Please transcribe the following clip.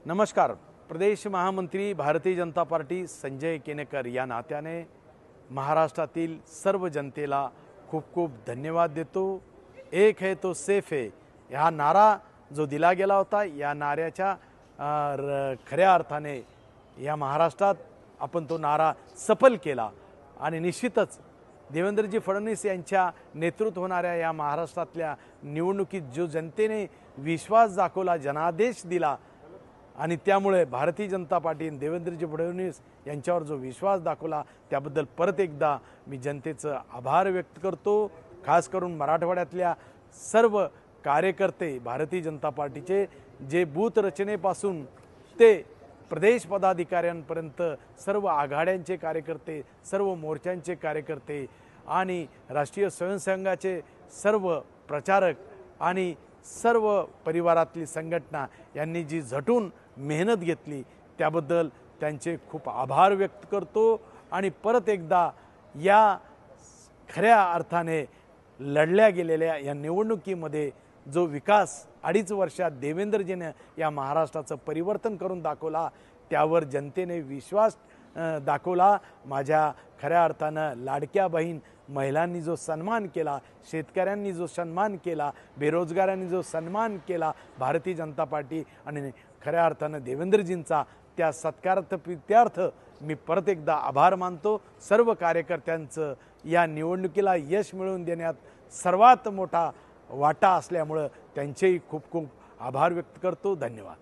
नमस्कार। प्रदेश महामंत्री भारतीय जनता पार्टी संजय केनेकर या नात्याने महाराष्ट्रातील सर्व जनतेला खूप खूप धन्यवाद देतो। एक है तो सेफ है हा नारा जो दिला गेला होता, या नाऱ्याच्या खऱ्या अर्थाने या महाराष्ट्रात आपण तो नारा सफल केला आणि निश्चितच देवेंद्रजी फडणवीस यांच्या नेतृत्व होणाऱ्या या महाराष्ट्रातल्या निवडणुकीत जो जनतेने विश्वास दाखवला, जनादेश दिला आणि त्यामुळे भारतीय जनता पार्टी देवेंद्रजी फडणवीस यांच्यावर जो विश्वास दाखवला त्याबद्दल परत एकदा मी जनतेचं आभार व्यक्त करतो। खास करून मराठवाड्यातल्या सर्व कार्यकर्ते, भारतीय जनता पार्टीचे जे बूथ रचनेपासून ते प्रदेश पदाधिकाऱ्यांपर्यंत सर्व आघाड्यांचे कार्यकर्ते, सर्व मोर्चांचे कार्यकर्ते आणि राष्ट्रीय स्वयंसेवकांचे सर्व प्रचारक आणि सर्व परिवारातली संघटना यांनी जी झटून मेहनत घेतली त्याबद्दल त्यांचे खूप आभार व्यक्त करतो आणि परत एकदा या खऱ्या अर्थाने लढल्या गेलेल्या या निवडणुकीमध्ये जो विकास 2.5 वर्षात देवेंद्रजीने या महाराष्ट्राचं परिवर्तन करून दाखवला त्यावर जनतेने विश्वास दाखवला। माझ्या खऱ्या अर्थानं लाडक्या बहीण महिलांनी जो सन्मान केला, शेतकऱ्यांनी जो सन्मान केला, बेरोजगारांनी जो सन्मान केला, भारतीय जनता पार्टी आणि खऱ्या अर्थानं देवेंद्रजींचा त्या सत्कारार्थ मी परत एकदा आभार मानतो। सर्व कार्यकर्त्यांचं या निवडणुकीला यश मिळवून देण्यात सर्वात मोठा वाटा असल्यामुळे त्यांचेही खूप खूप आभार व्यक्त करतो। धन्यवाद।